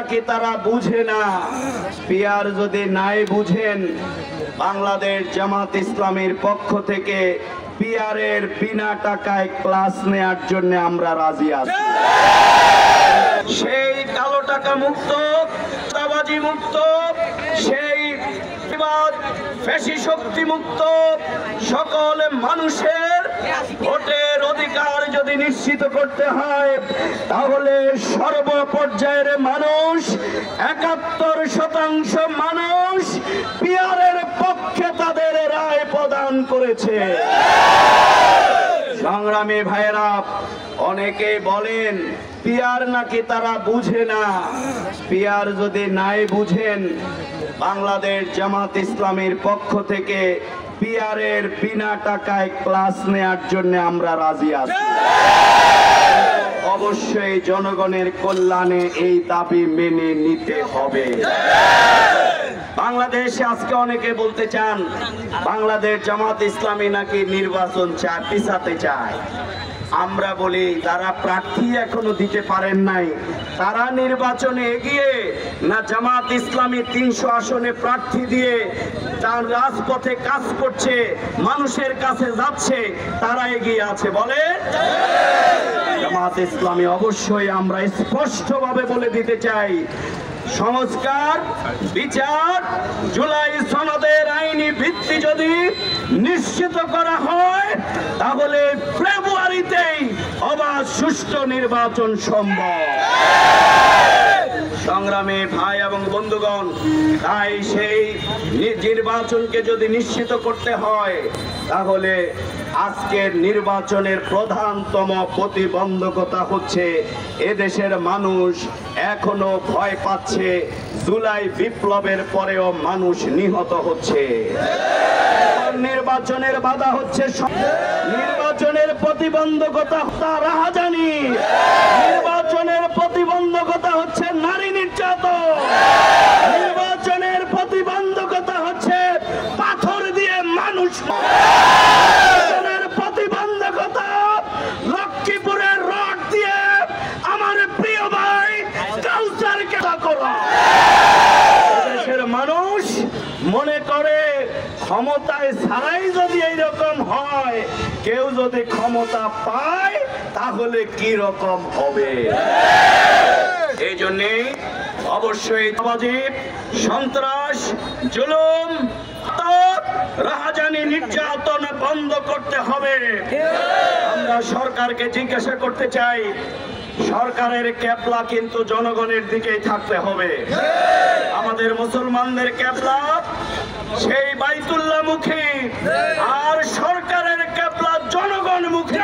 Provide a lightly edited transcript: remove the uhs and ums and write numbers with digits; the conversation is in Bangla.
নাকি তারা বুঝে না। পিয়ার যদি নাই বুঝেন, বাংলাদেশ জামাত ইসলামীর পক্ষ থেকে পিয়ারের বিনা টাকায় ক্লাস নেয়ার জন্য আমরা রাজি আছি। সেই কালো টাকা মুক্ত, চাঁদাবাজি মুক্ত, সেই ফ্যাসি শক্তি মুক্ত সকল মানুষের ভোটের অধিকার যদি নিশ্চিত করতে হয়, তাহলে সর্বপর্যায়ের মানুষ ৭১% মানুষ পিয়ারের পক্ষে তাদের রায় প্রদান করেছে। সংগ্রামী ভাইয়েরা, অনেকে বলেন পিয়ার নাকি তারা বুঝে না। পিয়ার যদি নাই বুঝেন, বাংলাদেশ জামাত ইসলামীর পক্ষ থেকে পিয়ারের বিনা টাকায় ক্লাস নেয়ার জন্য আমরা রাজি আছি। অবশ্যই জনগণের কল্যাণে এই দাবি মেনে নিতে হবে। বাংলাদেশে আজকে অনেকে বলতে চান বাংলাদেশ জামাত ইসলামী নাকি নির্বাচন চায়, পিছাতে চায়। আমরা বলি যারা প্রার্থী এখনো দিতে পারেন নাই, তারা নির্বাচনে এগিয়ে না জামাত ইসলামী ৩০০ আসনে প্রার্থী দিয়ে তার রাজপথে কাজ করছে, মানুষের কাছে যাচ্ছে, তারা এগিয়ে আছে বলে জামাত ইসলামী। অবশ্যই আমরা স্পষ্টভাবে বলে দিতে চাই, সংস্কার, বিচার, জুলাই সনদের আইনি ভিত্তি যদি নিশ্চিত করা হয়, তাহলে ফেব্রুয়ারিতেই অবাধ সুষ্ঠু নির্বাচন সম্ভব। সংগ্রামী ভাই এবং বন্ধুগণ, তাই সেই নির্বাচনকে যদি নিশ্চিত করতে হয়, তাহলে আজকের নির্বাচনের প্রধানতম প্রতিবন্ধকতা হচ্ছে এদেশের মানুষ এখনো ভয় পাচ্ছে। জুলাই বিপ্লবের পরেও মানুষ নিহত হচ্ছে। নির্বাচনের বাধা হচ্ছে, নির্বাচনের প্রতিবন্ধকতা রাহাজানি, নির্বাচনের প্রতিবন্ধকতা হচ্ছে নারী নির্যাতন, নির্বাচনের প্রতিবন্ধকতা হচ্ছে পাথর দিয়ে মানুষ, নির্বাচনের প্রতিবন্ধকতা লক্ষ্মীপুরের রড দিয়ে আমার প্রিয় ভাই কাউসারকে করা। দেশের মানুষ মনে করে ক্ষমতায় ছাড়াই যদি এইরকম হয়, কেউ যদি ক্ষমতা পায় তাহলে কি রকম হবে। এই জন্যে অবশ্যই সন্ত্রাস, জুলুম, রাহাজানি, নির্যাতন বন্ধ করতে হবে। আমরা সরকারকে জিজ্ঞাসা করতে চাই, সরকারের ক্যাবলা কিন্তু জনগণের দিকেই থাকতে হবে। আমাদের মুসলমানদের ক্যাবলা সেই বাইতুল্লাহ মুখী, আর সরকারের ক্যাবলা জনগণ মুখী।